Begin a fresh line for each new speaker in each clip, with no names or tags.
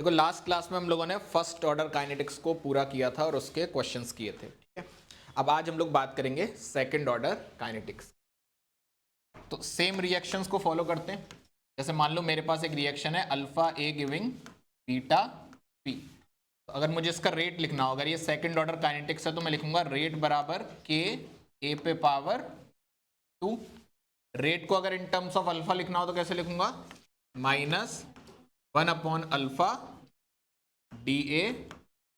देखो last class में हम लोगों ने फर्स्ट ऑर्डर काइनेटिक्स को पूरा किया था और उसके क्वेश्चंस किए थे, ठीक है। अब आज हम लोग बात करेंगे सेकंड ऑर्डर काइनेटिक्स। तो सेम रिएक्शंस को फॉलो करते हैं। जैसे मान लो मेरे पास एक रिएक्शन है अल्फा ए गिविंग बीटा पी। तो अगर मुझे इसका रेट लिखना हो, अगर ये सेकंड ऑर्डर काइनेटिक्स है तो मैं लिखूंगा रेट बराबर के ए पे पावर 2। रेट को अगर इन टर्म्स ऑफ अल्फा लिखना हो तो कैसे लिखूंगा, minus 1 upon alpha D A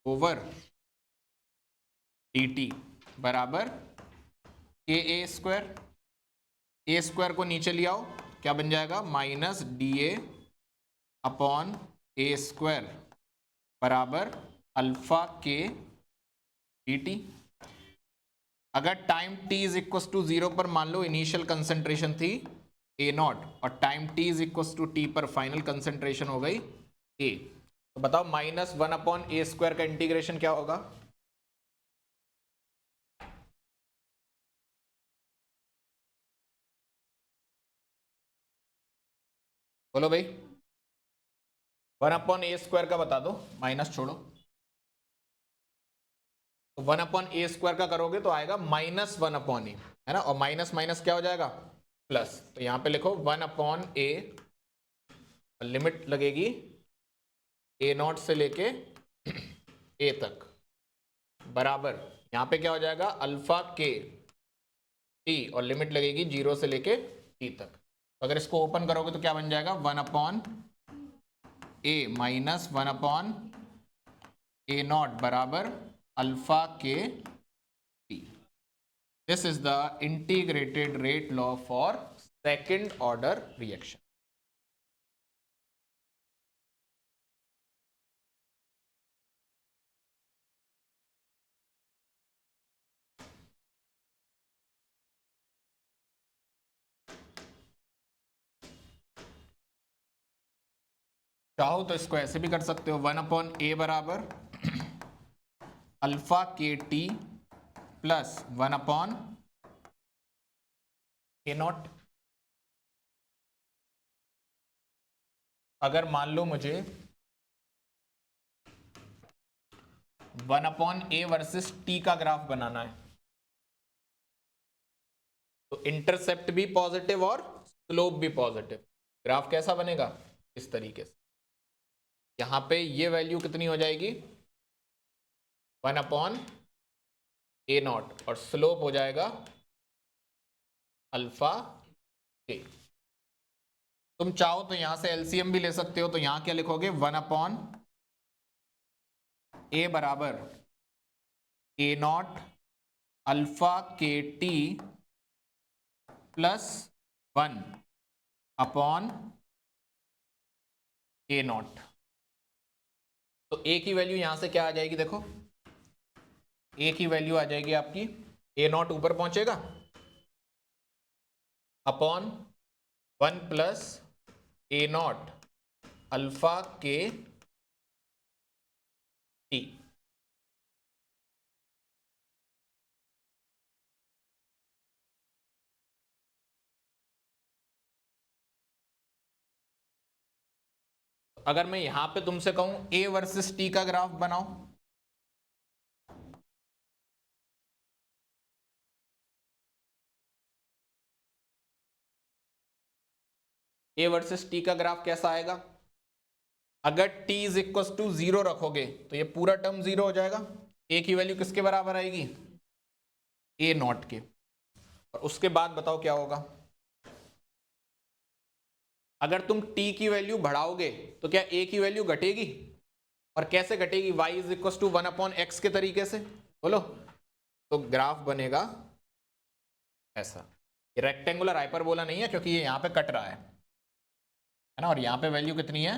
over D T बराबर के ए स्क्वायर। ए स्क्वायर को नीचे ले आओ, क्या बन जाएगा, minus D A upon A square बराबर अल्फा के डी टी। अगर time t is equal to 0 पर मान लो इनिशियल कंसेंट्रेशन थी ए नॉट और time t is equal to T पर फाइनल कंसेंट्रेशन हो गई ए, तो बताओ माइनस 1 अपॉन ए स्क्वायर का इंटीग्रेशन क्या होगा। बोलो भाई, 1 अपॉन ए स्क्वायर का बता दो, माइनस छोड़ो। तो 1 अपॉन ए स्क्वायर का करोगे तो आएगा माइनस 1 अपॉन ए, है ना, और माइनस माइनस क्या हो जाएगा, प्लस। तो यहां पे लिखो 1 अपॉन ए, लिमिट लगेगी ए नॉट से लेके ए तक बराबर, यहां पे क्या हो जाएगा अल्फा के टी और लिमिट लगेगी 0 से लेके टी तक। तो अगर इसको ओपन करोगे तो क्या बन जाएगा 1 upon A minus 1 upon A naught बराबर alpha K T. This is the integrated rate law for second order reaction. चाहो तो इसको ऐसे भी कर सकते हो, 1 अपॉन ए बराबर alpha K T plus 1 upon A not. अगर मान लो मुझे 1 अपॉन ए वर्सेस टी का ग्राफ बनाना है, तो इंटरसेप्ट भी पॉजिटिव और स्लोप भी पॉजिटिव, ग्राफ कैसा बनेगा, इस तरीके से। यहां पे ये वैल्यू कितनी हो जाएगी 1 अपॉन ए नॉट और स्लोप हो जाएगा अल्फा के। तुम चाहो तो यहां से एलसीएम भी ले सकते हो, तो यहां क्या लिखोगे 1 अपॉन ए बराबर ए naught alpha K T plus 1 upon A not. तो ए की वैल्यू यहां से क्या आ जाएगी, देखो ए की वैल्यू आ जाएगी आपकी, ए नॉट ऊपर पहुंचेगा अपॉन 1 प्लस ए नॉट अल्फा के टी। अगर मैं यहां पे तुमसे कहूं ए वर्सेस टी का ग्राफ बनाओ, ए वर्सेस टी का ग्राफ कैसा आएगा। अगर t इज इक्व टू 0 रखोगे तो ये पूरा टर्म 0 हो जाएगा। ए की वैल्यू किसके बराबर आएगी, ए नॉट के। और उसके बाद बताओ क्या होगा, अगर तुम t की वैल्यू बढ़ाओगे तो क्या a की वैल्यू घटेगी, और कैसे घटेगी, y is equal to 1 upon X के तरीके से, बोलो। तो ग्राफ बनेगा ऐसा। ये रेक्टेंगुलर हाइपरबोला नहीं है क्योंकि ये यहां पे कट रहा है ना, और यहां पे वैल्यू कितनी है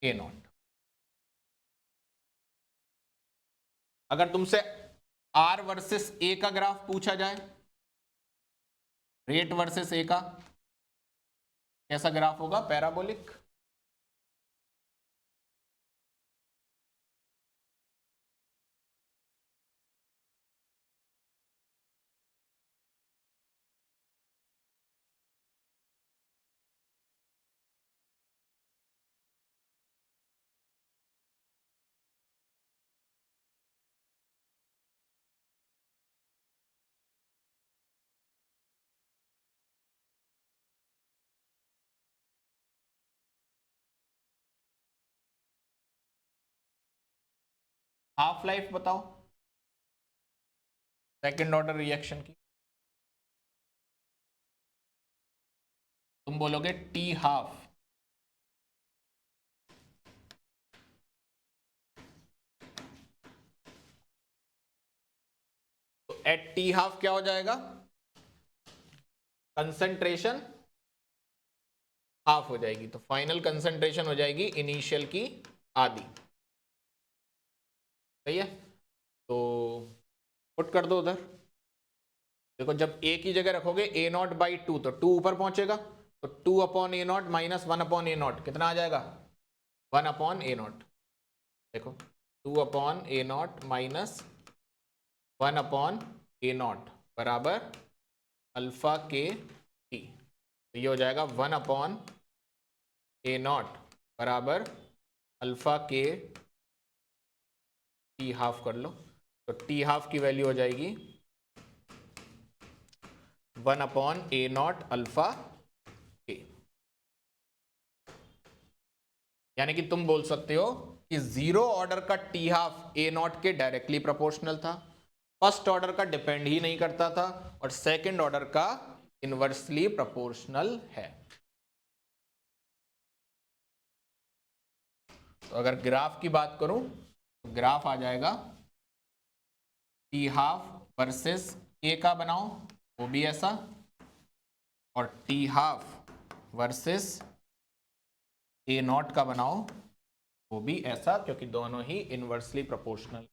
ए नॉट। अगर तुमसे आर वर्सेस ए का ग्राफ पूछा जाए, रेट वर्सेस ए का, कैसा ग्राफ होगा, पैराबोलिक। हाफ लाइफ बताओ सेकंड ऑर्डर रिएक्शन की। तुम बोलोगे टी हाफ। तो एट टी हाफ क्या हो जाएगा? कंसंट्रेशन हाफ हो जाएगी, तो फाइनल कंसंट्रेशन हो जाएगी इनिशियल की आधी। सही है, तो पुट कर दो उधर। देखो जब ए की जगह रखोगे ए नॉट बाई टू, तो टू ऊपर पहुंचेगा, तो two upon A naught minus one upon A naught कितना आ जाएगा? One upon A naught. देखो two upon A naught minus one upon A naught बराबर अल्फा के टी। तो ये हो जाएगा वन अपॉन ए नॉट बराबर अल्फा के टी हाफ कर लो। तो टी हाफ की वैल्यू हो जाएगी one upon A naught alpha के। यानी कि तुम बोल सकते हो कि जीरो ऑर्डर का टी हाफ ए नॉट के डायरेक्टली प्रोपोर्शनल था, फर्स्ट ऑर्डर का डिपेंड ही नहीं करता था, और सेकंड ऑर्डर का इनवर्सली प्रोपोर्शनल है। तो अगर ग्राफ की बात करूं तो ग्राफ आ जाएगा टी हाफ वर्सेस ए का बनाओ, वो भी ऐसा, और T half versus A not का बनाओ, वो भी ऐसा, क्योंकि दोनों ही इनवर्सली प्रोपोर्शनल।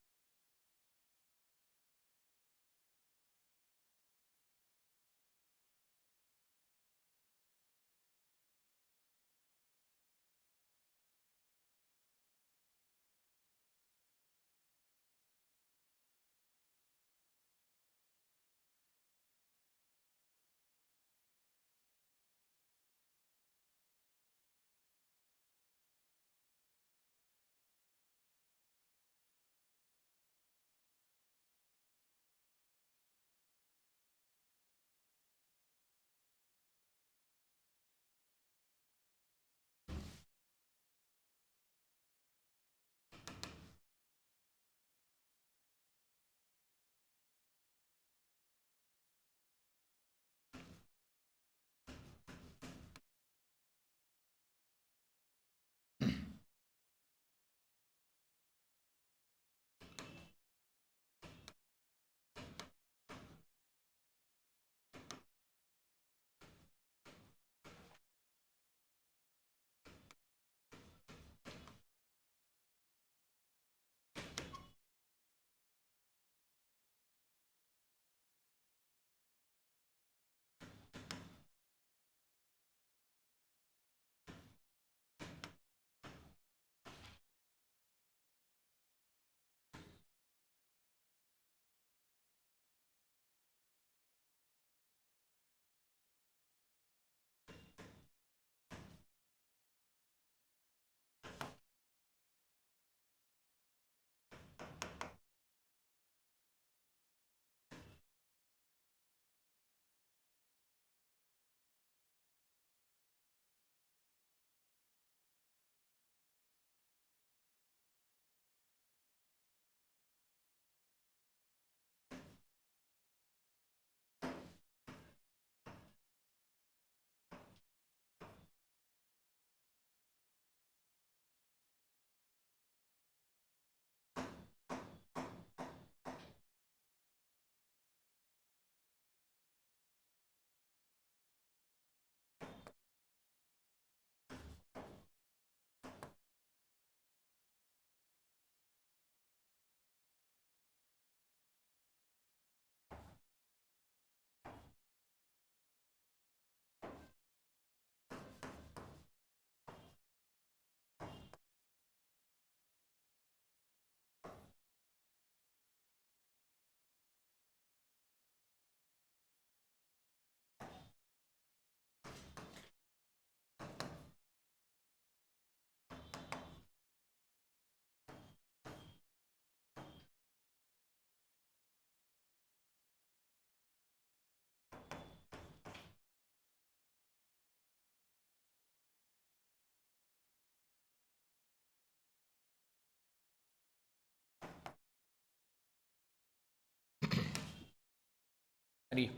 अरे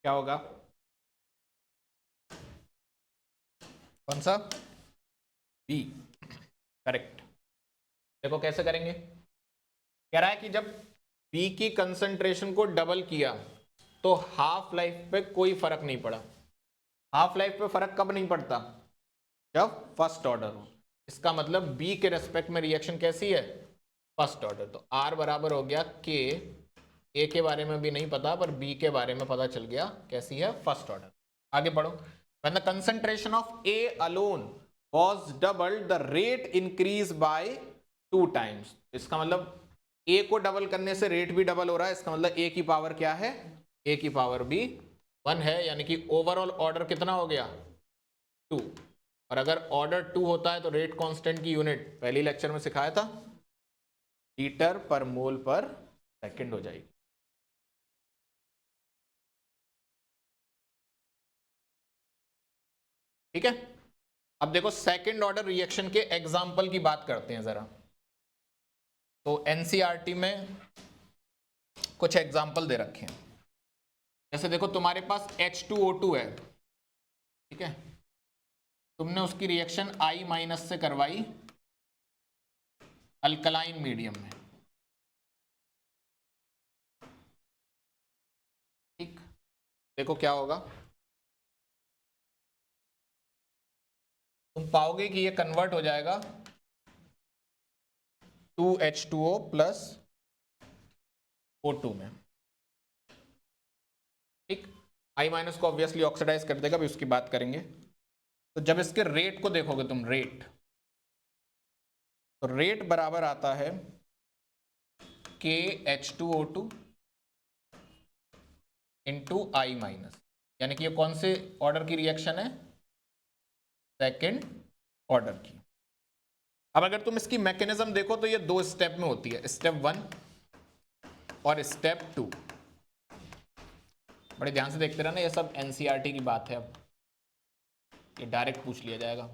क्या होगा? कौन सा? बी। करेक्ट। देखो कैसे करेंगे। कह रहा है कि जब बी की कंसंट्रेशन को डबल किया तो हाफ लाइफ पे कोई फर्क नहीं पड़ा। हाफ लाइफ पे फर्क कब नहीं पड़ता? जब फर्स्ट ऑर्डर हो। इसका मतलब बी के रेस्पेक्ट में रिएक्शन कैसी है? First order. तो आर बराबर हो गया के, ए के बारे में भी नहीं पता पर बी के बारे में पता चल गया कैसी है? First order. आगे पढ़ो। When the concentration of A alone was doubled the rate increase by 2 times. इसका मतलब ए को डबल करने से रेट भी डबल हो रहा है। इसका मतलब ए की पावर क्या है? ए की पावर भी 1 है, यानी कि ओवरऑल ऑर्डर कितना हो गया? 2। और अगर ऑर्डर 2 होता है तो रेट कांस्टेंट की यूनिट पहली लेक्चर में सिखाया था, लीटर पर मोल पर सेकंड हो जाएगी। ठीक है। अब देखो सेकंड ऑर्डर रिएक्शन के एग्जाम्पल की बात करते हैं जरा। तो एनसीईआरटी में कुछ एग्जाम्पल दे रखे हैं। जैसे देखो तुम्हारे पास H2O2 है, ठीक है, तुमने उसकी रिएक्शन I माइनस से करवाई अल्कलाइन मीडियम में। ठीक, देखो क्या होगा। तुम पाओगे कि ये कन्वर्ट हो जाएगा 2H2O प्लस O2 में। ठीक, I माइनस को ऑब्वियसली ऑक्सीडाइज कर देगा, भी उसकी बात करेंगे। तो जब इसके रेट को देखोगे तुम, रेट, तो रेट बराबर आता है KH2O2 इंटू I माइनस, यानी कि ये कौन से ऑर्डर की रिएक्शन है? सेकेंड ऑर्डर की। अब अगर तुम इसकी मैकेनिज्म देखो तो ये 2 स्टेप में होती है, स्टेप 1 और स्टेप 2। बड़े ध्यान से देखते रहना, ये सब एनसीईआरटी की बात है। अब ये डायरेक्ट पूछ लिया जाएगा।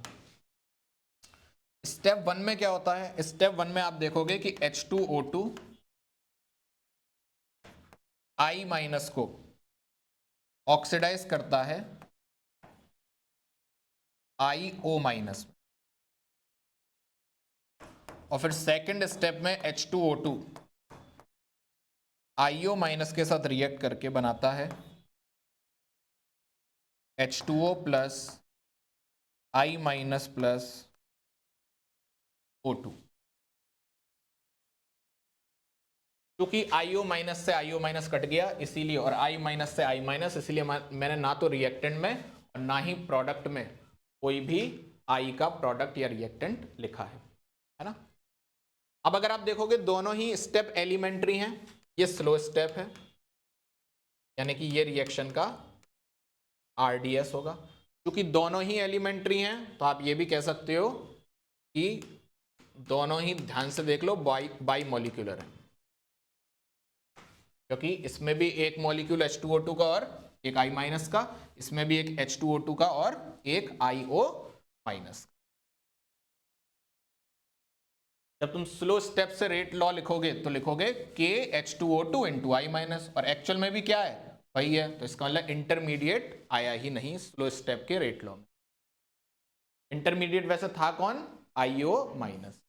स्टेप 1 में क्या होता है? स्टेप 1 में आप देखोगे कि H2O2 I माइनस को ऑक्सीडाइज करता है IO माइनस, और फिर सेकंड स्टेप में H2O2 IO माइनस के साथ रिएक्ट करके बनाता है H2O plus I minus plus O2। क्योंकि IO माइनस से IO माइनस कट गया इसीलिए, और I माइनस से I माइनस, इसीलिए मैंने ना तो रिएक्टेंट में और ना ही प्रोडक्ट में कोई भी I का प्रोडक्ट या रिएक्टेंट लिखा है ना। अब अगर आप देखोगे दोनों ही स्टेप एलिमेंट्री हैं, ये स्लो स्टेप है, यानी कि ये रिएक्शन का RDS होगा। क्योंकि दोनों ही एलिमेंट्री हैं तो आप ये भी कह सकते हो कि दोनों ही, ध्यान से देख लो, बाई मॉलिक्यूलर है, क्योंकि इसमें भी एक मॉलिक्यूल H2O2 का और एक I माइनस का, इसमें भी एक H2O2 का और एक IO माइनस। जब तुम स्लो स्टेप से रेट लॉ लिखोगे तो लिखोगे KH2O2 इंटू I माइनस, और एक्चुअल में भी क्या है? वही है। तो इसका मतलब इंटरमीडिएट आया ही नहीं स्लो स्टेप के रेट लॉ में। इंटरमीडिएट वैसे था कौन? IO minus.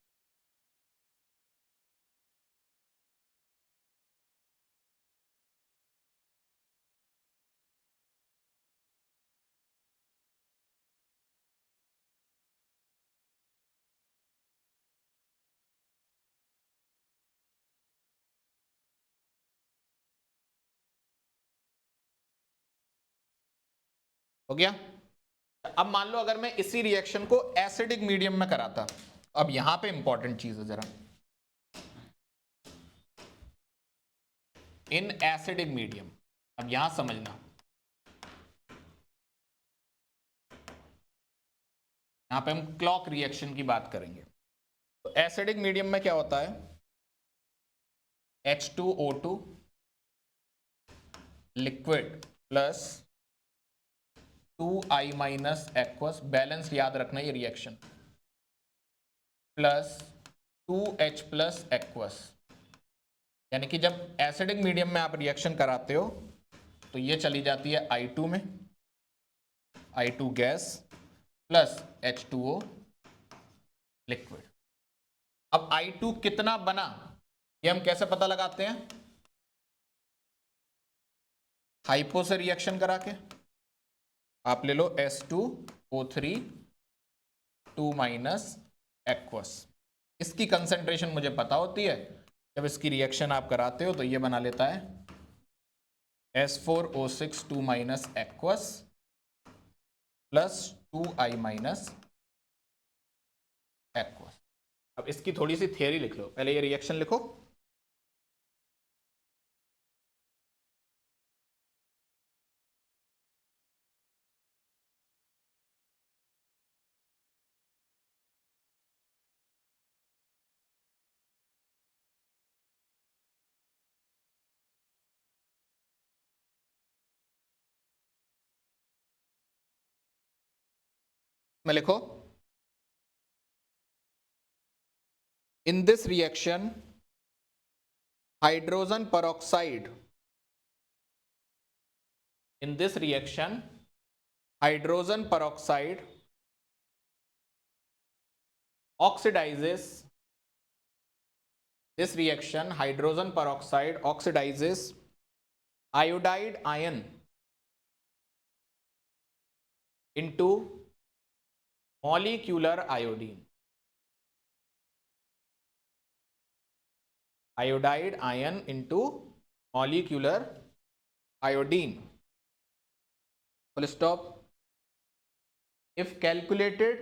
हो गया। अब मान लो अगर मैं इसी रिएक्शन को एसिडिक मीडियम में कराता, अब यहां पे इंपॉर्टेंट चीज है जरा, इन एसिडिक मीडियम, अब यहां समझना, यहां पे हम क्लॉक रिएक्शन की बात करेंगे। तो एसिडिक मीडियम में क्या होता है, H2O2 liquid plus 2I minus aqueous, balance याद रखना ये reaction, plus 2H plus aqueous. यानी कि जब एसिडिक मीडियम में आप रिएक्शन कराते हो तो ये चली जाती है I2 में, I2 gas plus H2O liquid. अब I2 कितना बना ये हम कैसे पता लगाते हैं, हाइपो से रिएक्शन करा के। आप ले लो S2O3 2 माइनस एक्वस, इसकी कंसेंट्रेशन मुझे पता होती है, जब इसकी रिएक्शन आप कराते हो तो ये बना लेता है S4O6 2 minus aqueous plus 2I minus aqueous. अब इसकी थोड़ी सी थियरी लिख लो, पहले ये रिएक्शन लिखो। मैं लिखो, in this reaction hydrogen peroxide, in this reaction hydrogen peroxide oxidizes, this reaction hydrogen peroxide oxidizes iodide ion into molecular iodine, iodide ion into molecular iodine, full stop। if calculated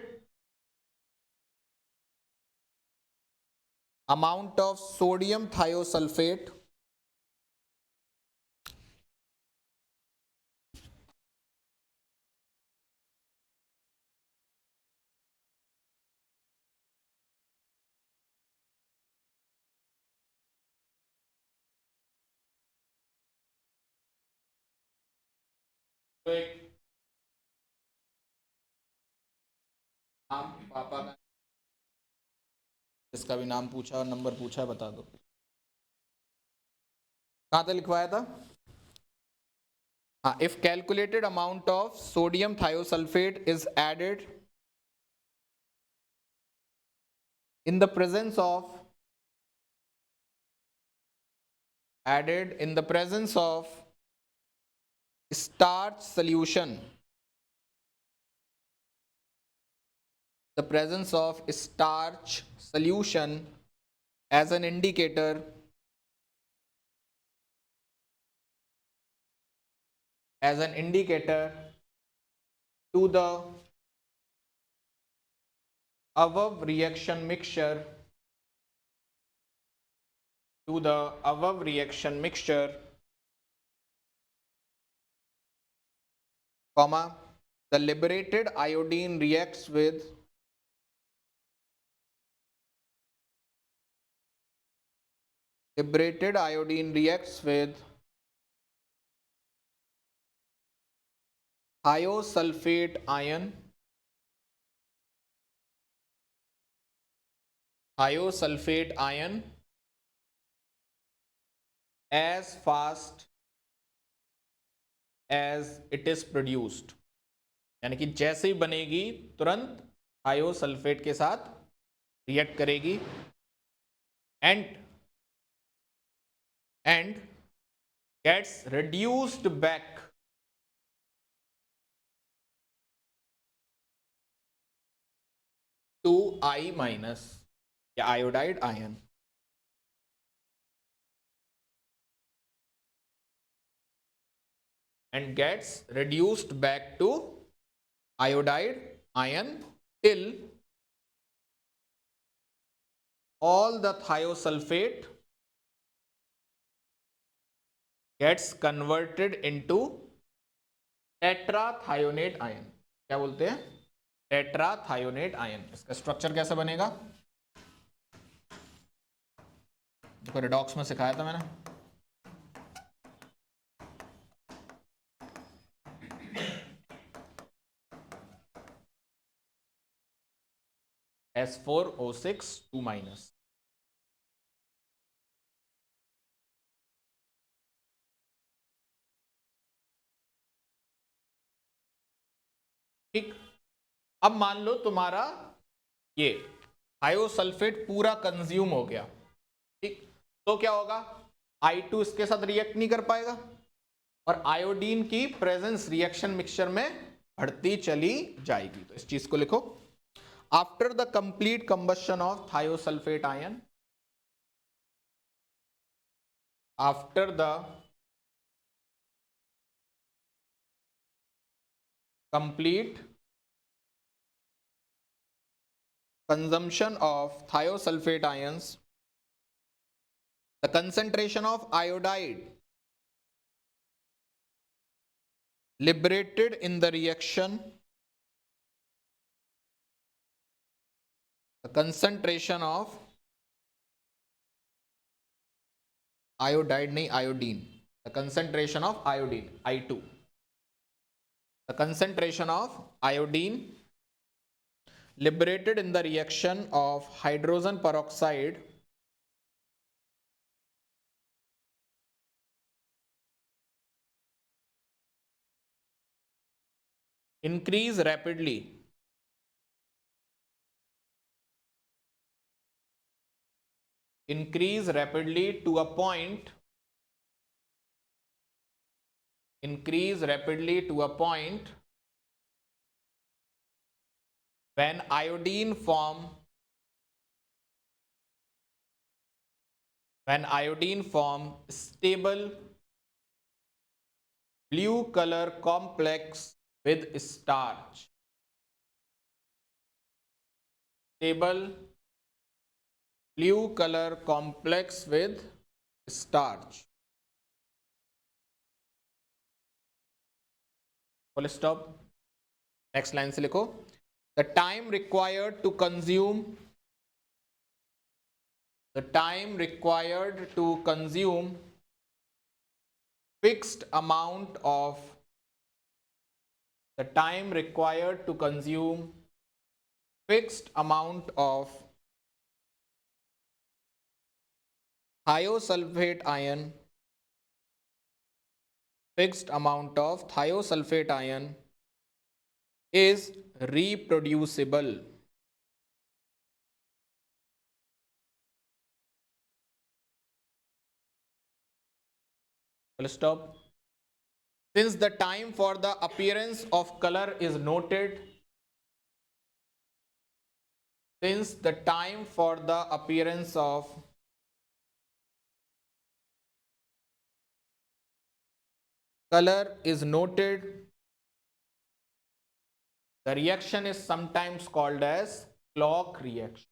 amount of sodium thiosulfate नाम पापा का, जिसका भी नाम पूछा और number पूछा बता दो, कहाँ तक लिखवाया था। हाँ, if calculated amount of sodium thiosulfate is added in the presence of starch solution, the presence of starch solution as an indicator to the above reaction mixture, comma, the liberated iodine reacts with thiosulfate ion as fast as it is produced, यानी कि जैसे ही बनेगी तुरंत thiosulphate के साथ react करेगी and gets reduced back to I minus या iodide ion, and gets reduced back to iodide ion till all the thiosulfate gets converted into tetrathionate ion. क्या बोलते हैं? Tetrathionate ion. इसका स्ट्रक्चर कैसा बनेगा? देखो रिडॉक्स में सिखाया था मैंने। S4O6 2 minus. ठीक, अब मान लो तुम्हारा ये थायोसल्फेट पूरा कंज्यूम हो गया। ठीक, तो क्या होगा? I2 इसके साथ रिएक्ट नहीं कर पाएगा और आयोडीन की प्रेजेंस रिएक्शन मिक्सचर में बढ़ती चली जाएगी। तो इस चीज को लिखो, after the complete combustion of thiosulphate ion, after the complete consumption of thiosulfate ions, the concentration of iodide liberated in the reaction, the concentration of iodide nahi iodine, the concentration of iodine I2, the concentration of iodine liberated in the reaction of hydrogen peroxide increase rapidly to a point, increase rapidly to a point when iodine form stable blue color complex with starch, stable blue color complex with starch, full stop। Next line से लिखो, the time required to consume fixed amount of thiosulfate ion is reproducible. Full stop। Since the time for the appearance of color is noted, since the time for the appearance of color is noted, the reaction is sometimes called as clock reaction.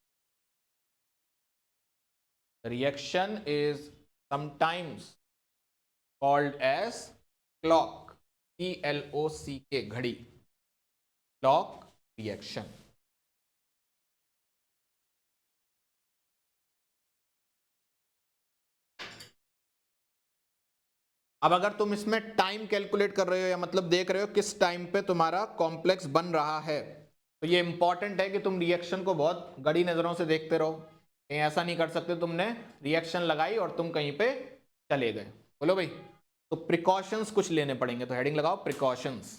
The reaction is sometimes called as clock, CLOCK, घड़ी, clock reaction। अब अगर तुम इसमें time calculate कर रहे हो या मतलब देख रहे हो किस टाइम पे तुम्हारा कॉम्प्लेक्स बन रहा है, तो ये इंपॉर्टेंट है कि तुम रिएक्शन को बहुत गड़ी नजरों से देखते रहो। कहीं ऐसा नहीं कर सकते तुमने रिएक्शन लगाई और तुम कहीं पे चले गए। बोलो भाई, तो प्रिकॉशंस कुछ लेने पड़ेंगे, तो हेडिंग लगाओ प्रिकॉशंस।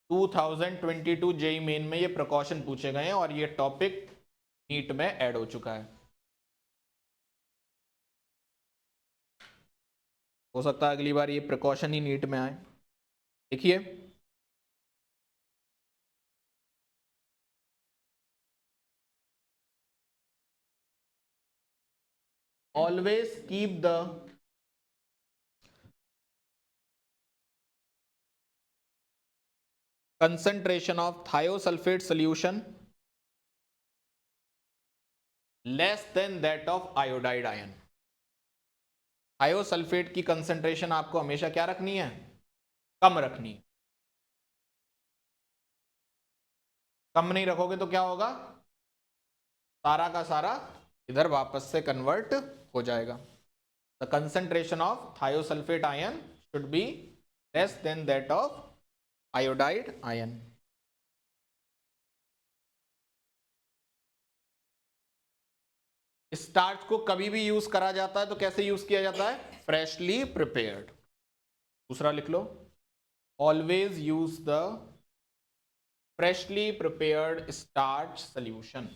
2022 जेई मेन में ये प्रिकॉशन पूछे गए हैं और ये टॉपिक नीट में ऐड हो चुका है। हो सकता है अगली बार ये प्रिकॉशन ही नीट में आए। देखिए, always keep the concentration of thiosulfate solution less than that of iodide ion. Thiosulphate की कंसंट्रेशन आपको हमेशा क्या रखनी है? कम रखनी है। कम नहीं रखोगे तो क्या होगा? सारा का सारा इधर वापस से कन्वर्ट हो जाएगा। The concentration of thiosulphate ion should be less than that of iodide ion. Starch को कभी भी यूज करा जाता है तो कैसे यूज किया जाता है? Freshly prepared. दूसरा लिख लो, always use the freshly prepared starch solution.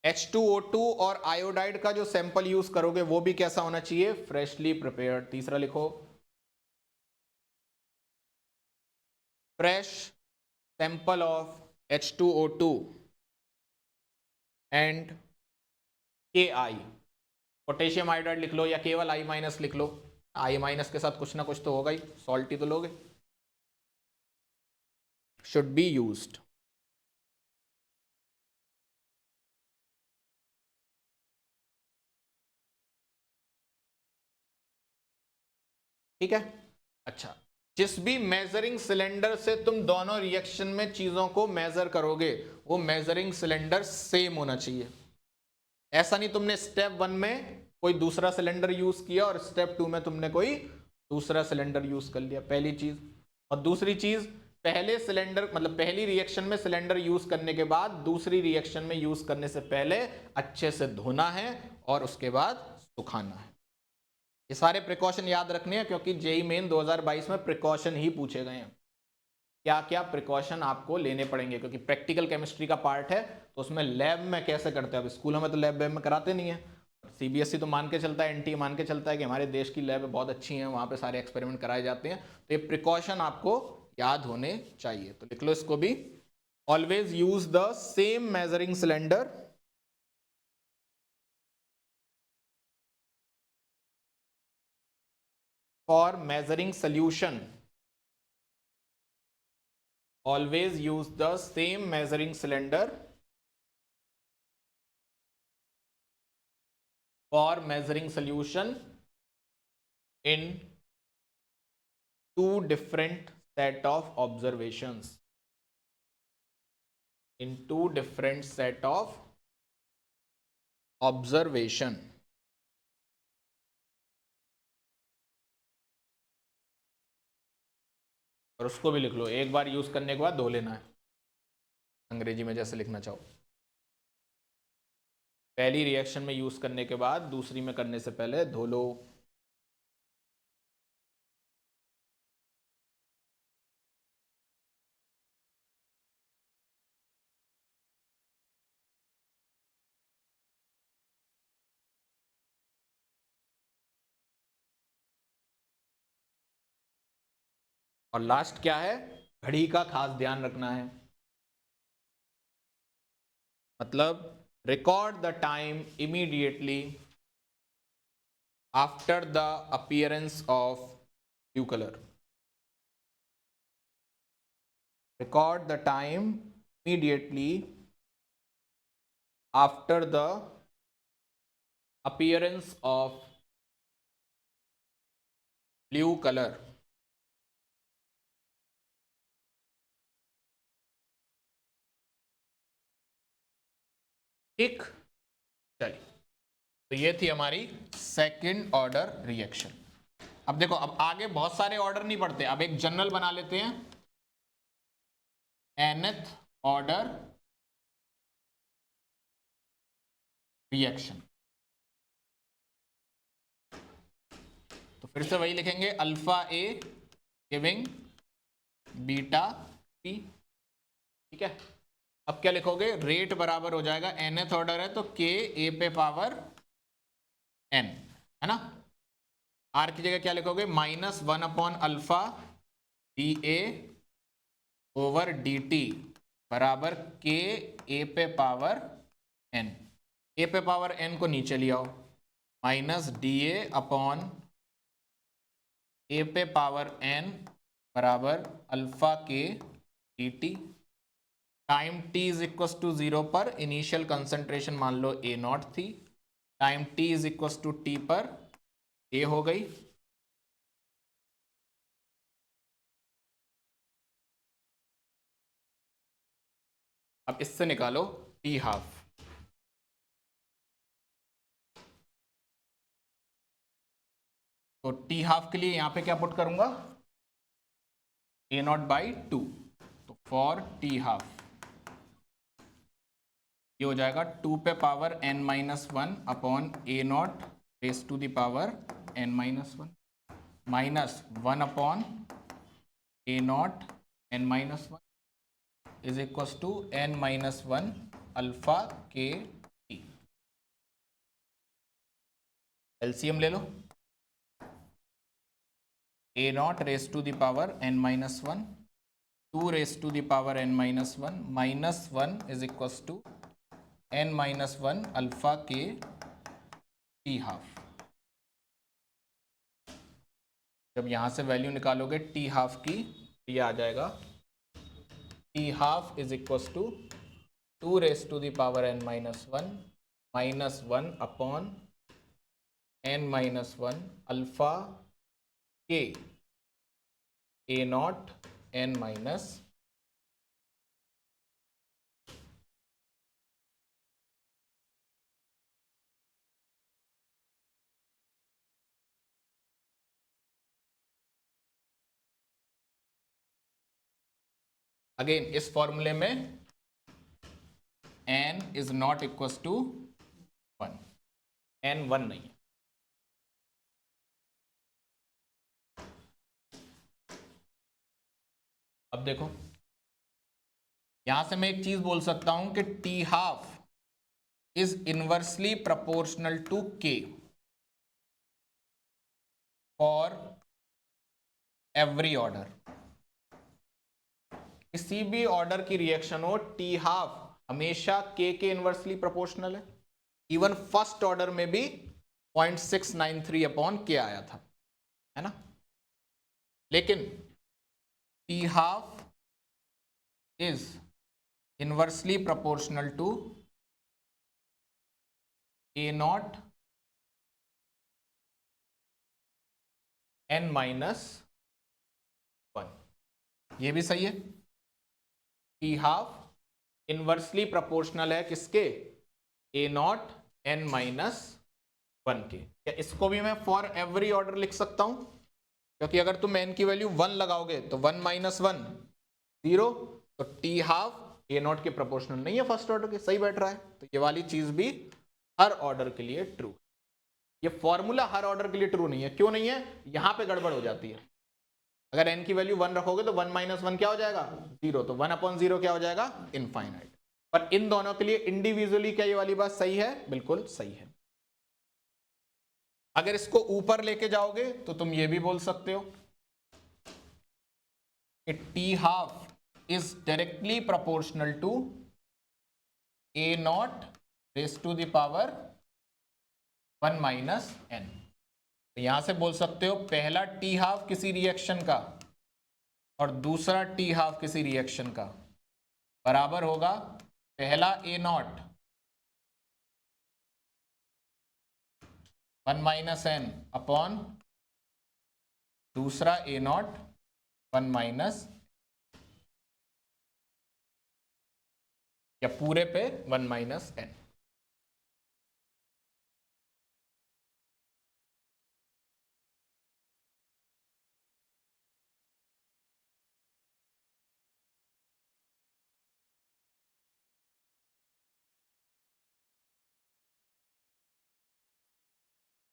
H2O2 और आयोडाइड का जो सैंपल यूज करोगे वो भी कैसा होना चाहिए? Freshly prepared. तीसरा लिखो, fresh sample of H2O2 and Ki, potassium iodide लिख लो या केवल I माइनस लिख लो। I माइनस के साथ कुछ ना कुछ तो होगा ही, सॉल्ट ही तो लोगे। Should be used. ठीक है। अच्छा, जिस भी मेजरिंग सिलेंडर से तुम दोनों रिएक्शन में चीजों को मेजर करोगे वो मेजरिंग सिलेंडर सेम होना चाहिए। ऐसा नहीं तुमने स्टेप 1 में कोई दूसरा सिलेंडर यूज किया और स्टेप 2 में तुमने कोई दूसरा सिलेंडर यूज कर लिया, पहली चीज। और दूसरी चीज, पहले सिलेंडर मतलब पहली रिएक्शन में सिलेंडर यूज करने के बाद दूसरी रिएक्शन में यूज करने से पहले अच्छे से धोना है और उसके बाद सुखाना है। ये सारे प्रिकॉशन याद रखने हैं क्योंकि जेईई मेन 2022 में प्रिकॉशन ही पूछे गए हैं। क्या क्या प्रिकॉशन आपको लेने पड़ेंगे, क्योंकि प्रैक्टिकल केमिस्ट्री का पार्ट है तो उसमें लैब में कैसे करते हैं। अब स्कूलों में तो लैब में कराते नहीं है, सीबीएसई तो मान के चलता है, एनटी मान के चलता है कि हमारे देश की लैब बहुत अच्छी हैं, वहाँ पे सारे एक्सपेरिमेंट कराए जाते हैं। तो ये प्रिकॉशन आपको याद होने चाहिए, तो लिख लो इसको भी। Always use the same measuring cylinder for measuring solution. Always use the same measuring cylinder for measuring solution in two different set of observations. In two different set of observation. और उसको भी लिख लो, एक बार यूज करने के बाद धो लेना है, अंग्रेजी में जैसे लिखना चाहो। पहली रिएक्शन में यूज करने के बाद दूसरी में करने से पहले धो लो। और लास्ट क्या है? घड़ी का खास ध्यान रखना है, मतलब record the time immediately after the appearance of blue color. Record the time immediately after the appearance of blue color. ठीक, चलिए, तो ये थी हमारी सेकंड ऑर्डर रिएक्शन। अब देखो, अब आगे बहुत सारे ऑर्डर नहीं पढ़ते, अब एक जनरल बना लेते हैं, nth ऑर्डर रिएक्शन। तो फिर से वही लिखेंगे, अल्फा ए गिविंग बीटा पी। ठीक है, अब क्या लिखोगे? रेट बराबर हो जाएगा, nth ऑर्डर है तो k a पे पावर n, है ना। r की जगह क्या लिखोगे? -1 upon alpha D A over D T बराबर k a पे पावर n। ए पे पावर एन को नीचे ले आओ, minus D A upon A पे पावर एन बराबर alpha K D T. Time t is equal to 0 पर इनिशियल कंसंट्रेशन मान लो ए नॉट थी, time t is equal to T पर ए हो गई, अब इससे निकालो टी हाफ। तो टी हाफ के लिए यहां पे क्या पुट करूंगा, ए नॉट बाई 2, तो फॉर टी हाफ ये हो जाएगा 2 पे power n minus 1 upon A naught raise to the power n minus 1 minus 1 upon A naught n minus 1 is equal to n minus 1 alpha K T. LCM ले लो, A naught raise to the power n minus 1, 2 raise to the power n minus 1 minus 1 is equal to n minus 1 alpha K T half. जब यहां से value निकालोगे T half की, ये आ जाएगा T half is equal to 2 raise to the power n minus 1 minus 1 upon n minus 1 alpha K A naught n minus. Again इस फॉर्मूले में n is not equal to 1, n 1 नहीं है। अब देखो यहां से मैं एक चीज बोल सकता हूं कि T half is inversely proportional to k for every order. किसी भी ऑर्डर की रिएक्शन हो, टी हाफ हमेशा k के इनवर्सली प्रोपोर्शनल है। इवन फर्स्ट ऑर्डर में भी 0.693 अपॉन k आया था, है ना। लेकिन T half is inversely proportional to A naught n minus 1, ये भी सही है। टी हाफ इनवर्सली प्रोपोर्शनल है किसके, ए नॉट n माइनस 1 के। क्या इसको भी मैं फॉर एवरी ऑर्डर लिख सकता हूं, क्योंकि अगर तुम n की वैल्यू 1 लगाओगे तो 1 माइनस 1 0, तो टी हाफ ए नॉट के प्रोपोर्शनल नहीं है फर्स्ट ऑर्डर के, सही बैठ रहा है। तो ये वाली चीज भी हर ऑर्डर के लिए ट्रू। ये फॉर्मूला हर ऑर्डर के लिए ट्रू नहीं है। क्यों नहीं है, यहां पे गड़बड़ हो जाती है। अगर n की वैल्यू 1 रखोगे तो 1 माइनस 1 क्या हो जाएगा, 0, तो 1 अपॉन 0 क्या हो जाएगा, इनफाइनाइट। पर इन दोनों के लिए इंडिविजुअली क्या ये वाली बात सही है, बिल्कुल सही है। अगर इसको ऊपर लेके जाओगे तो तुम ये भी बोल सकते हो कि T half is directly proportional to A naught raise to the power 1 minus n। तो यहां से बोल सकते हो पहला टी हाफ किसी रिएक्शन का और दूसरा टी हाफ किसी रिएक्शन का बराबर होगा पहला ए नॉट 1 माइनस n अपॉन दूसरा ए नॉट 1 माइनस, या पूरे पे 1 माइनस n।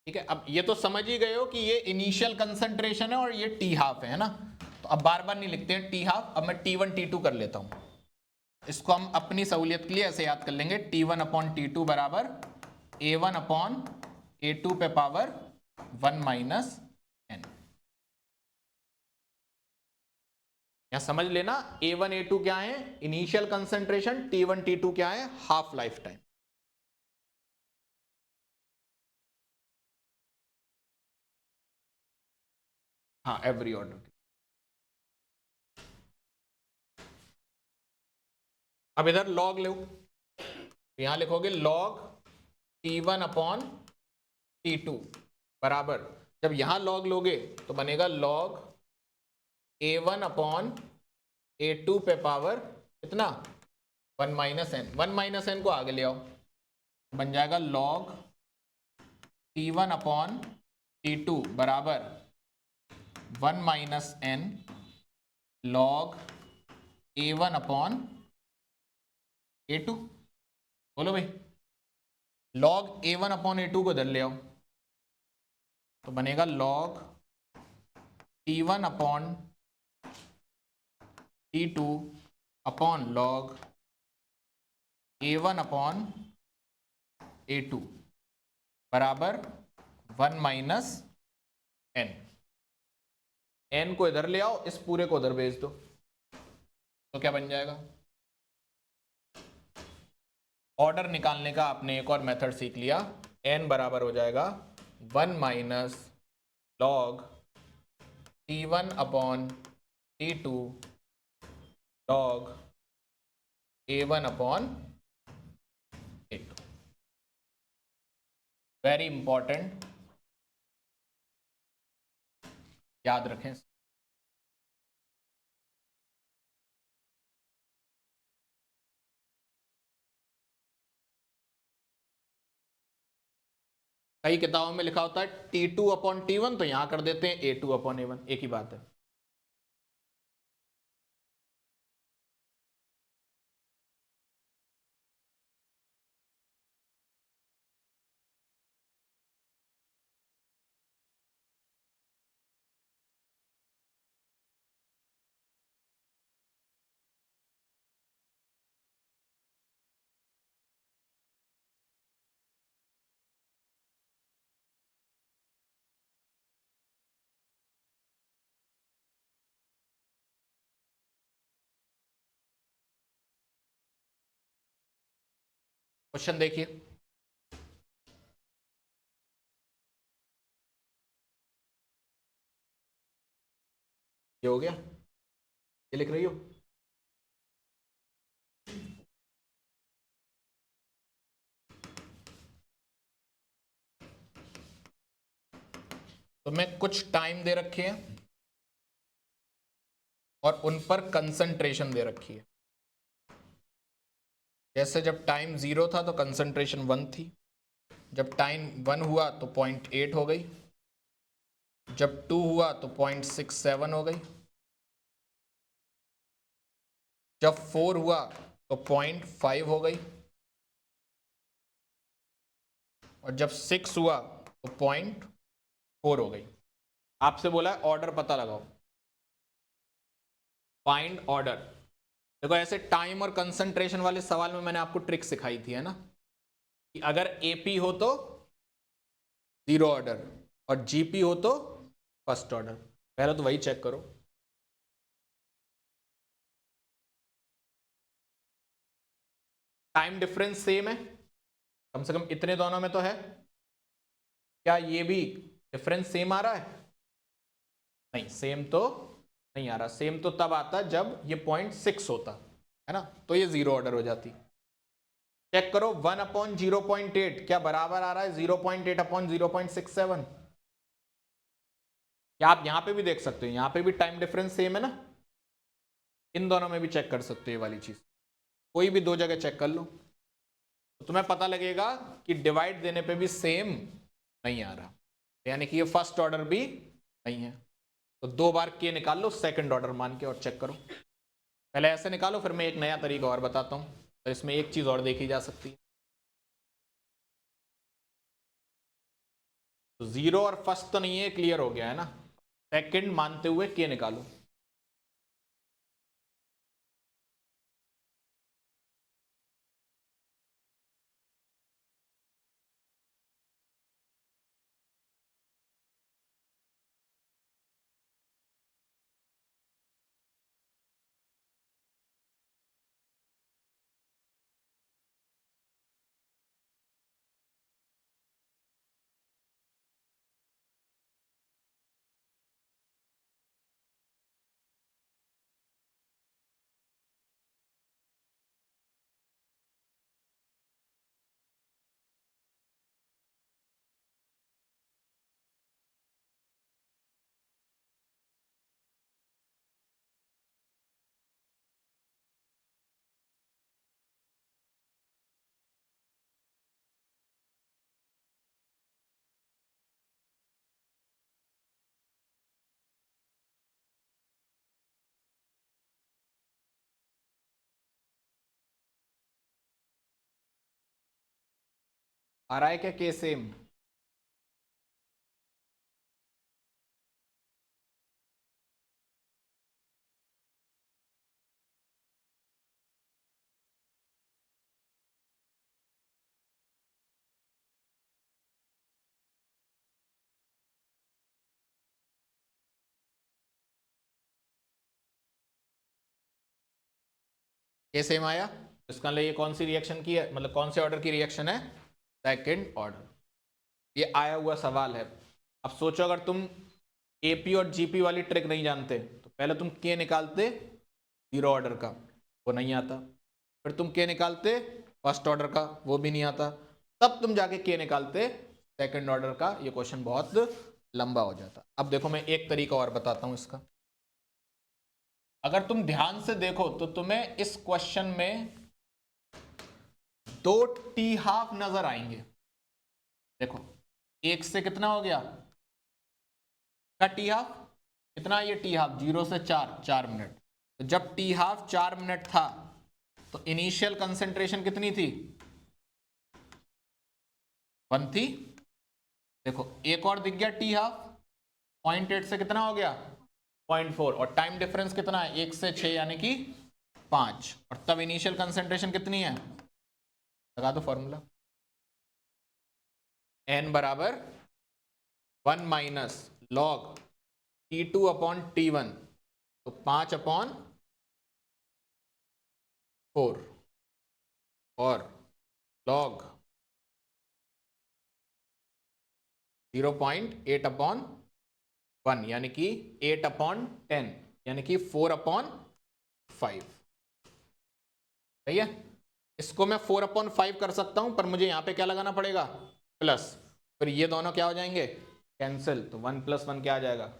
ठीक है, अब ये तो समझ ही गए हो कि ये इनिशियल कंसंट्रेशन है और ये टी हाफ है ना। तो अब बार बार नहीं लिखते हैं टी हाफ, अब मैं T1 T2 कर लेता हूं। इसको हम अपनी सहूलियत के लिए ऐसे याद कर लेंगे, T1 अपॉन T2 बराबर A1 अपॉन A2 पे पावर 1 माइनस n। यहां समझ लेना A1 A2 क्या है, इनिशियल कंसंट्रेशन, T1 T2 क्या है, हाफ लाइफ टाइम। हाँ एवरी ऑर्डर। अब इधर लॉग लो, यहां लिखोगे लॉग T1 अपॉन T2 बराबर, जब यहां लॉग लोगे तो बनेगा लॉग A1 अपॉन A2 पे पावर कितना 1 माइनस एन, 1 माइनस एन को आगे ले आओ, बन जाएगा लॉग T1 अपॉन T2 बराबर 1 minus N log A1 upon A2। बोलो भाई, लॉग A1 अपॉन A2 को इधर ले आओ तो बनेगा log T1 upon T2 upon log A1 upon A2 बराबर 1 माइनस एन। एन को इधर ले आओ, इस पूरे को उधर भेज दो तो क्या बन जाएगा। ऑर्डर निकालने का आपने एक और मेथड सीख लिया, एन बराबर हो जाएगा 1 minus log T1 upon T2 log A1 upon A2। Very important, याद रखें। कई किताबों में लिखा होता है T2 अपॉन T1, तो यहां कर देते हैं A2 अपॉन A1, एक ही बात है। क्वेश्चन देखिए, ये हो गया, ये लिख रही हो। तो मैं कुछ टाइम दे रखे हैं और उन पर कंसंट्रेशन दे रखी है। जैसे जब टाइम 0 था तो कंसंट्रेशन 1 थी, जब टाइम 1 हुआ तो 0.8 हो गई, जब 2 हुआ तो 0.67 हो गई, जब 4 हुआ तो 0.5 हो गई, और जब 6 हुआ तो 0.4 हो गई। आपसे बोला है ऑर्डर पता लगाओ, फाइंड ऑर्डर। देखो ऐसे टाइम और कंसंट्रेशन वाले सवाल में मैंने आपको ट्रिक सिखाई थी, है ना, कि अगर एपी हो तो 0 ऑर्डर और जीपी हो तो फर्स्ट ऑर्डर। पहले तो वही चेक करो। टाइम डिफरेंस सेम है, कम से कम इतने दोनों में तो है। क्या ये भी डिफरेंस सेम आ रहा है? नहीं, सेम तो नहीं आ रहा। सेम तो तब आता जब ये 0.6 होता है ना, तो ये 0 ऑर्डर हो जाती। चेक करो 1 अपॉन 0.8 क्या बराबर आ रहा है 0.8 अपॉन 0.67? या आप यहां पे भी देख सकते हो, यहां पे भी टाइम डिफरेंस सेम है ना, इन दोनों में भी चेक कर सकते हो। ये वाली चीज कोई भी दो जगह चेक कर लो तो तुम्हें पता लगेगा कि डिवाइड देने पे भी सेम नहीं आ रहा, यानी कि ये फर्स्ट ऑर्डर भी नहीं है। तो 2 बार के निकाल लो सेकंड ऑर्डर मान के और चेक करो। पहले ऐसे निकालो, फिर मैं एक नया तरीका और बताता हूं, तो इसमें एक चीज और देखी जा सकती है। तो 0 और फर्स्ट तो नहीं है, क्लियर हो गया है ना। सेकंड मानते हुए के निकालो। आ रहा है क्या के सेम? के सेम आया? इसका लिए कौन सी रिएक्शन की है, मतलब कौन से ऑर्डर की रिएक्शन है? Second order. ये आया हुआ सवाल है। अब सोचो अगर तुम एपी और जीपी वाली ट्रिक नहीं जानते तो पहले तुम के निकालते जीरो ऑर्डर का, वो नहीं आता। फिर तुम के निकालते फर्स्ट ऑर्डर का, वो भी नहीं आता। तब तुम जाके के निकालते सेकंड ऑर्डर का। ये क्वेश्चन बहुत लंबा हो जाता। अब देखो मैं एक तरीका और बताता हूं इसका। अगर तुम ध्यान से देखो तो तुम्हें इस क्वेश्चन में दो टी हाफ नजर आएंगे। देखो एक से कितना हो गया का टी हाफ, कितना ये टी हाफ, 0 से 4 मिनट। तो जब टी हाफ 4 मिनट था तो इनिशियल कंसेंट्रेशन कितनी थी? 1 थी। देखो एक और दिख गया टी हाफ, 0.8 से कितना हो गया 0.4, और टाइम डिफरेंस कितना है 1 से 6 यानी कि 5। और तब इनिशियल कंसेंट्रेशन कितनी है, लगा दो फॉर्मूला। n बराबर 1 minus log T2 upon T1, तो 5/4 और लॉग 0.8/1 यानी कि 8/10 यानी कि 4/5। सही है। इसको मैं 4/5 कर सकता हूं, पर मुझे यहां पे क्या लगाना पड़ेगा, प्लस। फिर ये दोनों क्या हो जाएंगे, कैंसिल। तो 1 + 1 क्या आ जाएगा,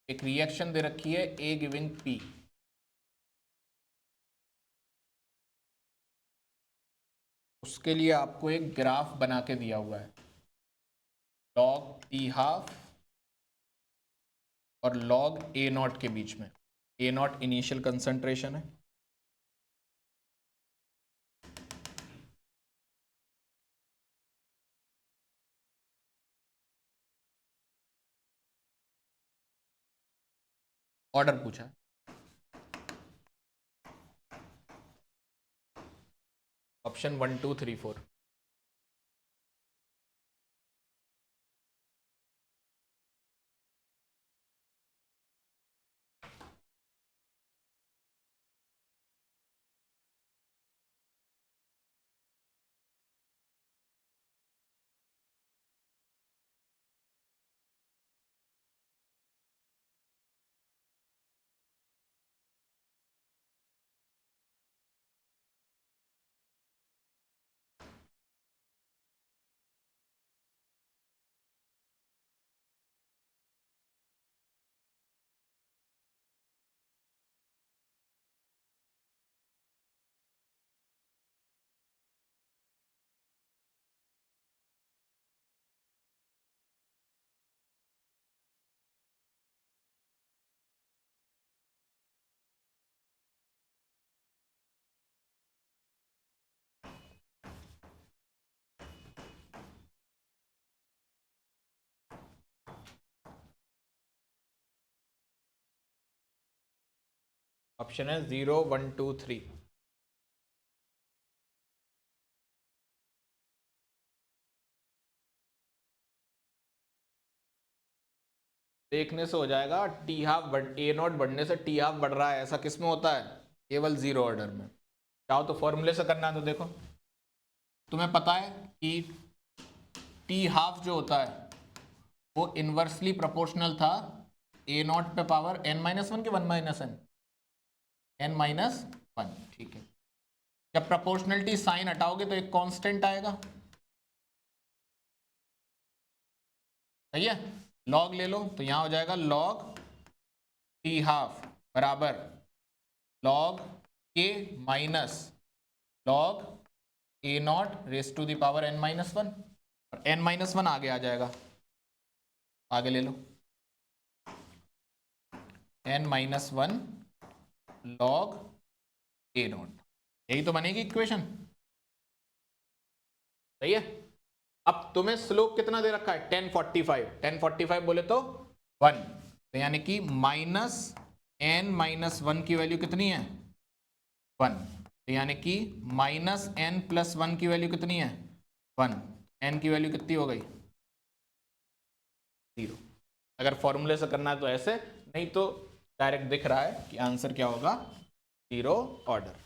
एक रिएक्शन दे रखी है A गिविंग P। उसके लिए आपको एक ग्राफ बना के दिया हुआ है, लॉग टी हाफ और लॉग ए नॉट के बीच में। ए नॉट इनिशियल कंसंट्रेशन है, ऑर्डर पूछा है, ऑप्शन 1 2 3 4। ऑप्शन है 0 1 2 3। देखने से हो जाएगा टी हाफ बढ़, ए नॉट बढ़ने से टी हाफ बढ़ रहा है, ऐसा किस में होता है? केवल जीरो ऑर्डर में। चाहो तो फॉर्मूले से करना है, तो देखो तुम्हें पता है कि टी हाफ जो होता है वो इनवर्सली प्रोपोर्शनल था ए नॉट पे पावर n माइनस वन के 1 माइनस n माइनस वन। ठीक है, जब प्रोपोर्शनलिटी साइन हटाओगे तो एक कांस्टेंट आएगा, सही है? लॉग ले लो तो यहां हो जाएगा लॉग टी हाफ बराबर log K minus log A naught raise to the power n minus one, और n माइनस वन आगे आ जाएगा, आगे ले लो n minus one log A naught, यही तो बनेगी इक्वेशन, सही है? अब तुम्हें स्लोप कितना दे रखा है? 1045, 1045 बोले तो 1, तो यानी कि माइनस n माइनस वन की वैल्यू कितनी है? 1, तो यानी कि माइनस n प्लस वन की वैल्यू कितनी है? 1, n की वैल्यू कितनी हो गई? 0। अगर फॉर्मूले से करना है तो ऐसे, नहीं तो डायरेक्ट दिख रहा है कि आंसर क्या होगा? 0 ऑर्डर।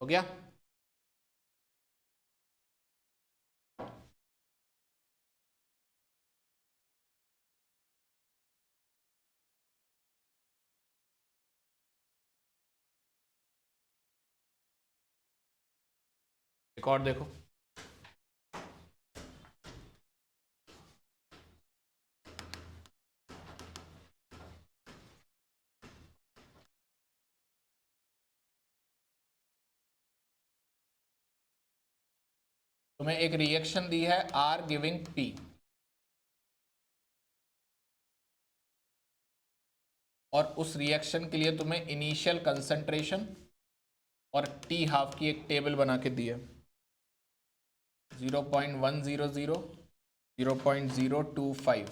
हो गया? एक और देखो, तुम्हें एक रिएक्शन दी है आर गिविंग पी, और उस रिएक्शन के लिए तुम्हें इनिशियल कंसंट्रेशन और टी हाफ की एक टेबल बना के दी है। 0.100, 0.025,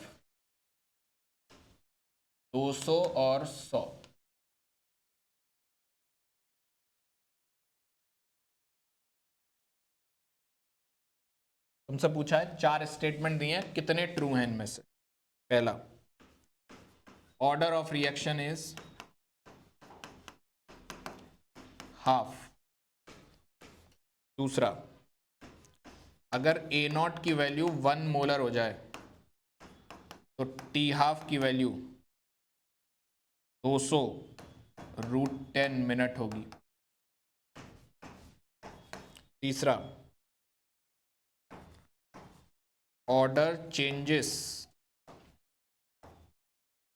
200 और 100। तुमसे पूछा है 4 स्टेटमेंट दिए हैं, कितने ट्रू हैं इनमें से? पहला, order of reaction is half. दूसरा, अगर ए नॉट की वैल्यू 1 मोलर हो जाए तो टी हाफ की वैल्यू 200√10 मिनट होगी। तीसरा, order changes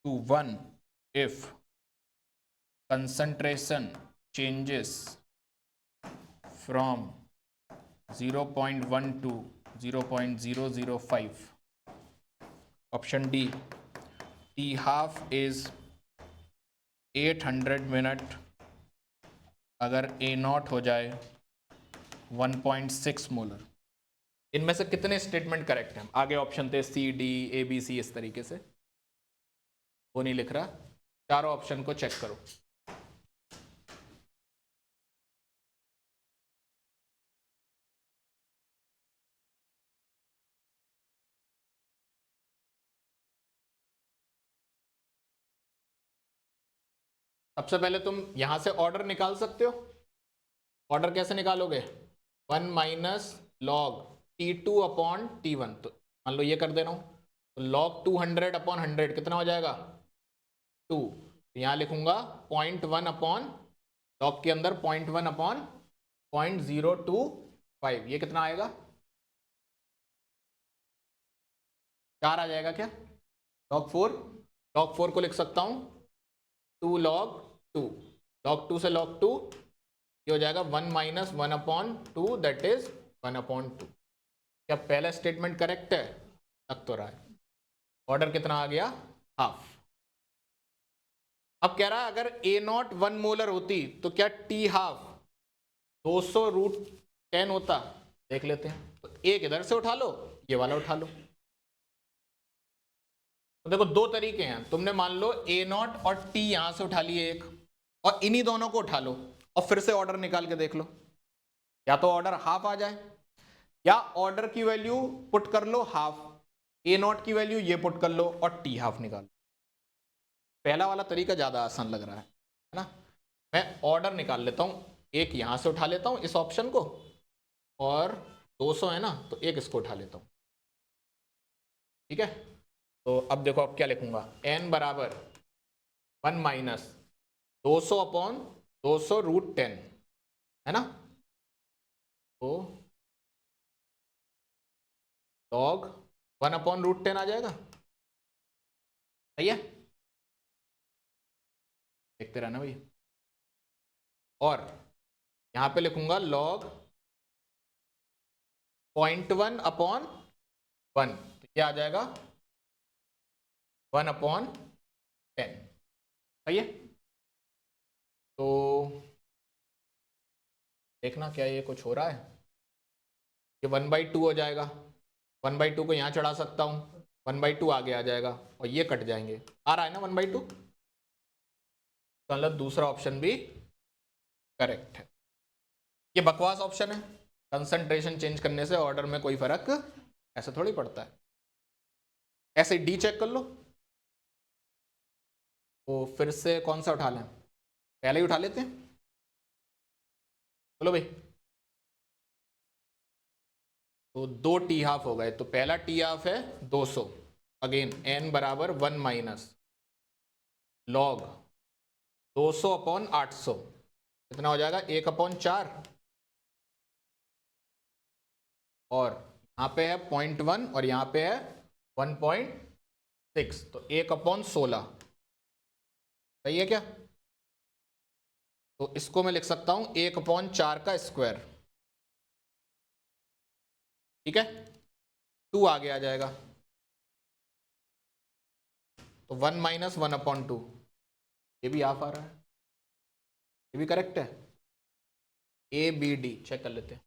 to 1 if concentration changes from 0.1 to 0.005. Option D, T half is 800 minute अगर A नॉट हो जाए 1.6 मोलर। इनमें से कितने स्टेटमेंट करेक्ट हैं? आगे ऑप्शन थे C D A B C, इस तरीके से, वो नहीं लिख रहा, चारों ऑप्शन को चेक करो। सबसे पहले तुम यहां से ऑर्डर निकाल सकते हो। ऑर्डर कैसे निकालोगे? 1 minus log T2 upon T1, तो मान लो ये कर दे रहा हूं, तो लॉग 200 अपॉन 100 कितना हो जाएगा? 2। तो यहां लिखूंगा 0.1 अपॉन, लॉग के अंदर 0.1 अपॉन 0.025, ये कितना आएगा? 4 आ जाएगा क्या? लॉग 4, लॉग 4 को लिख सकता हूं 2 लॉग 2, लॉग 2 से लॉग 2, ये हो जाएगा 1 minus 1 upon 2, that is 1 upon 2। क्या पहला स्टेटमेंट करेक्ट है? लग तो रहा है। ऑर्डर कितना आ गया? हाफ। अब कह रहा है अगर ए नॉट 1 मोलर होती तो क्या टी हाफ 200√10 होता? देख लेते हैं। तो एक इधर से उठा लो, ये वाला उठा लो। तो देखो दो तरीके हैं, तुमने मान लो ए नॉट और टी यहां से उठा लिए एक, और इन्हीं दोनों को उठा लो और फिर से ऑर्डर निकाल के देख लो। या तो ऑर्डर हाफ आ जाए, या ऑर्डर की वैल्यू पुट कर लो हाफ, ए नॉट की वैल्यू ये पुट कर लो और टी हाफ निकालो। पहला वाला तरीका ज्यादा आसान लग रहा है ना। मैं ऑर्डर निकाल लेता हूं, एक यहां से उठा लेता हूं इस ऑप्शन को, और 200 है ना तो एक इसको उठा लेता हूं। ठीक है, तो अब देखो अब क्या लिखूंगा, n बराबर 1 माइनस 200/200√10 है ना, तो log 1/√10 आ जाएगा। सही है, देखते रहना भाई। और यहां पे लिखूंगा log 0.1/1, तो ये आ जाएगा 1/10। सही है, तो देखना क्या ये कुछ हो रहा है, ये 1/2 हो जाएगा। 1/2 को यहाँ चढ़ा सकता हूँ, 1/2 आगे आ जाएगा और ये कट जाएंगे। आ रहा है ना 1/2, तो मतलब दूसरा ऑप्शन भी करेक्ट है। ये बकवास ऑप्शन है, कंसंट्रेशन चेंज करने से ऑर्डर में कोई फर्क ऐसा थोड़ी पड़ता है। ऐसे डी चेक कर लो, तो फिर से कौन सा उठा लें, पहले ही उठा लेते हैं। बोलो भाई, तो 2 टी हाफ हो गए, तो पहला टी हाफ है 200, अगेन n बराबर 1 माइनस लॉग 200/800, कितना हो जाएगा 1/4, और यहाँ पे है 0.1 और यहाँ पे है 1.6, तो 1/16। सही है क्या? तो इसको मैं लिख सकता हूं 1/4 का स्क्वायर। ठीक है, 2 आगे आ जाएगा, तो 1 माइनस 1/2, ये भी हाफ आ रहा है, ये भी करेक्ट है। ए बी डी चेक कर लेते हैं।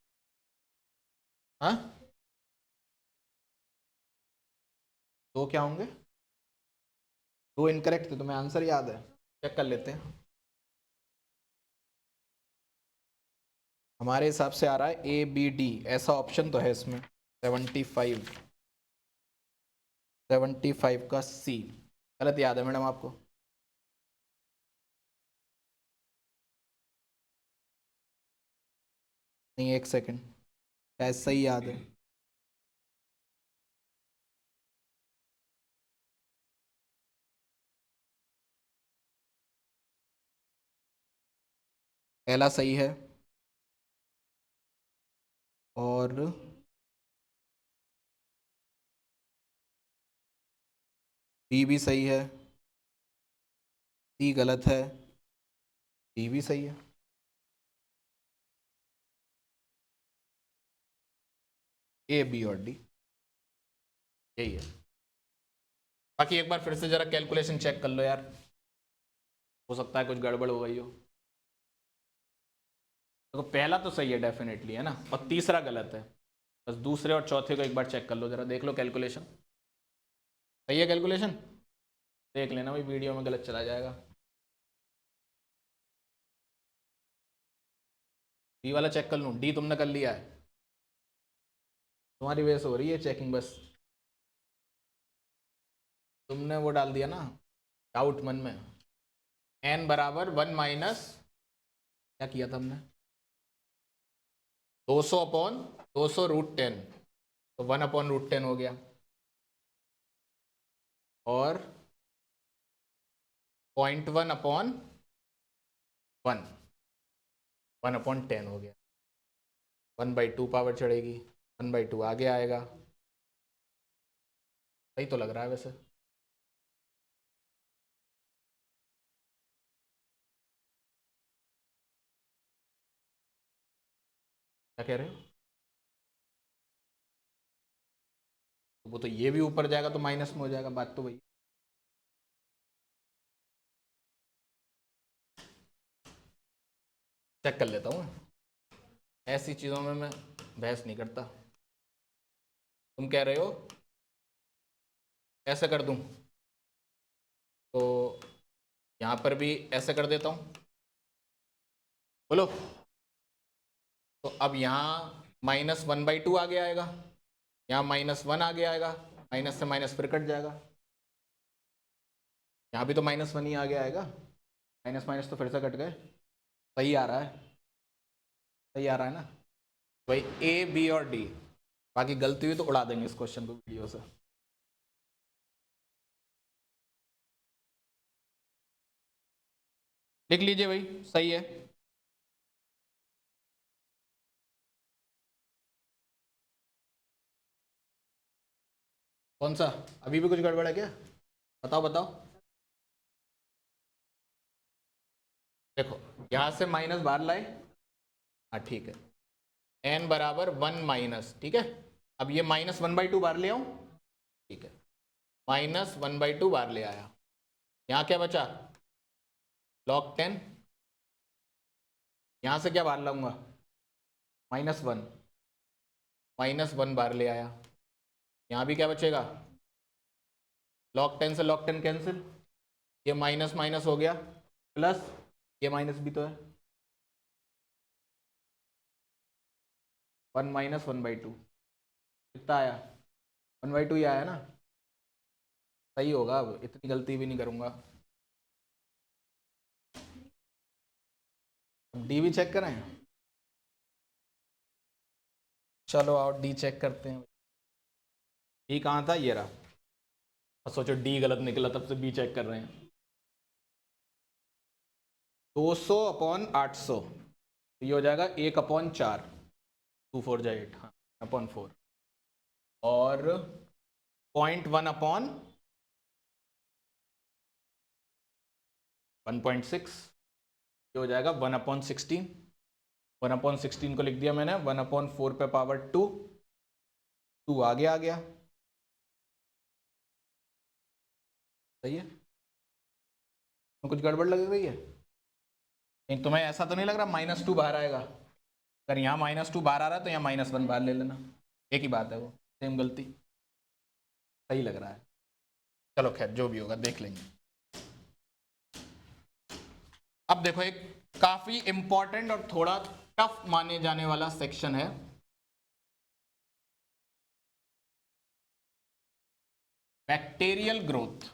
हाँ, दो क्या होंगे, दो इनकरेक्ट थे, तुम्हें आंसर याद है? चेक कर लेते हैं। हमारे हिसाब से आ रहा है ए बी डी, ऐसा ऑप्शन तो है इसमें। 75 का सी गलत याद है मैडम आपको? नहीं, एक सेकंड, शायद सही याद है। पहला सही है, और बी भी सही है, सी गलत है, डी भी सही है। ए बी और डी यही है। बाकी एक बार फिर से जरा कैलकुलेशन चेक कर लो यार, हो सकता है कुछ गड़बड़ हो गई हो। देखो पहला तो सही है डेफिनेटली, है ना, और तीसरा गलत है। बस दूसरे और चौथे को एक बार चेक कर लो, जरा देख लो कैलकुलेशन। सही है कैलकुलेशन? देख लेना भाई, वीडियो में गलत चला जाएगा। डी वाला चेक कर लूँ? डी तुमने कर लिया है, तुम्हारी वजह से हो रही है चेकिंग, बस तुमने वो डाल दिया ना डाउट मन में। n बराबर 1 माइनस, क्या किया था हमने, 200/200√10, तो 1/√10 हो गया, और 0.1/1 1/10 हो गया। 1/2 पावर चढ़ेगी, 1/2 आगे आएगा। सही तो लग रहा है वैसे। क्या कह रहे हो? वो तो ये भी ऊपर जाएगा तो माइनस में हो जाएगा, बात तो वही। चेक कर लेता हूँ, ऐसी चीज़ों में मैं बहस नहीं करता। तुम कह रहे हो ऐसे कर दूं, तो यहाँ पर भी ऐसे कर देता हूँ, बोलो। तो अब यहाँ -1/2 आगे आएगा, यहाँ -1 आगे आएगा, माइनस से माइनस फिर कट जाएगा, यहाँ भी तो -1 ही आगे आएगा, माइनस माइनस तो फिर से कट गए। सही आ रहा है, सही आ रहा है ना भाई, ए बी और डी। बाकी गलती हुई तो उड़ा देंगे इस क्वेश्चन को वीडियो से। लिख लीजिए भाई, सही है। कौन सा, अभी भी कुछ गड़बड़ है क्या? बताओ बताओ। देखो यहां से माइनस बाहर लाए, हाँ ठीक है, n बराबर 1 माइनस, ठीक है। अब ये -1/2 बाहर ले आऊं, ठीक है, -1/2 बाहर ले आया। यहाँ क्या बचा, log 10। यहाँ से क्या बाहर लाऊंगा, -1, -1 बाहर ले आया। यहाँ भी क्या बचेगा, log 10 से log 10 कैंसिल, ये माइनस माइनस हो गया, प्लस ये माइनस भी तो है, 1 - 1/2 कितना आया, 1/2 ही आया ना। सही होगा, अब इतनी गलती भी नहीं करूंगा। डी भी चेक करें, चलो आओ डी चेक करते हैं। डी कहाँ था, ये रहा। और सोचो डी गलत निकला, तब से बी चेक कर रहे हैं। 200/800, ये हो जाएगा 1/4, 2 4 जा 8, हाँ /4, और 0.1/1.6, ये हो जाएगा 1/16। 1/16 को लिख दिया मैंने 1/4 पे पावर 2, 2 आगे आ गया। सही है, तो कुछ गड़बड़ लग रही है? नहीं, तुम्हें ऐसा तो नहीं लग रहा -2 बाहर आएगा? अगर यहाँ -2 बाहर आ रहा है तो यहाँ -1 बाहर ले लेना, एक ही बात है, वो सेम गलती। सही लग रहा है, चलो खैर जो भी होगा देख लेंगे। अब देखो एक काफी इंपॉर्टेंट और थोड़ा टफ माने जाने वाला सेक्शन है, बैक्टीरियल ग्रोथ।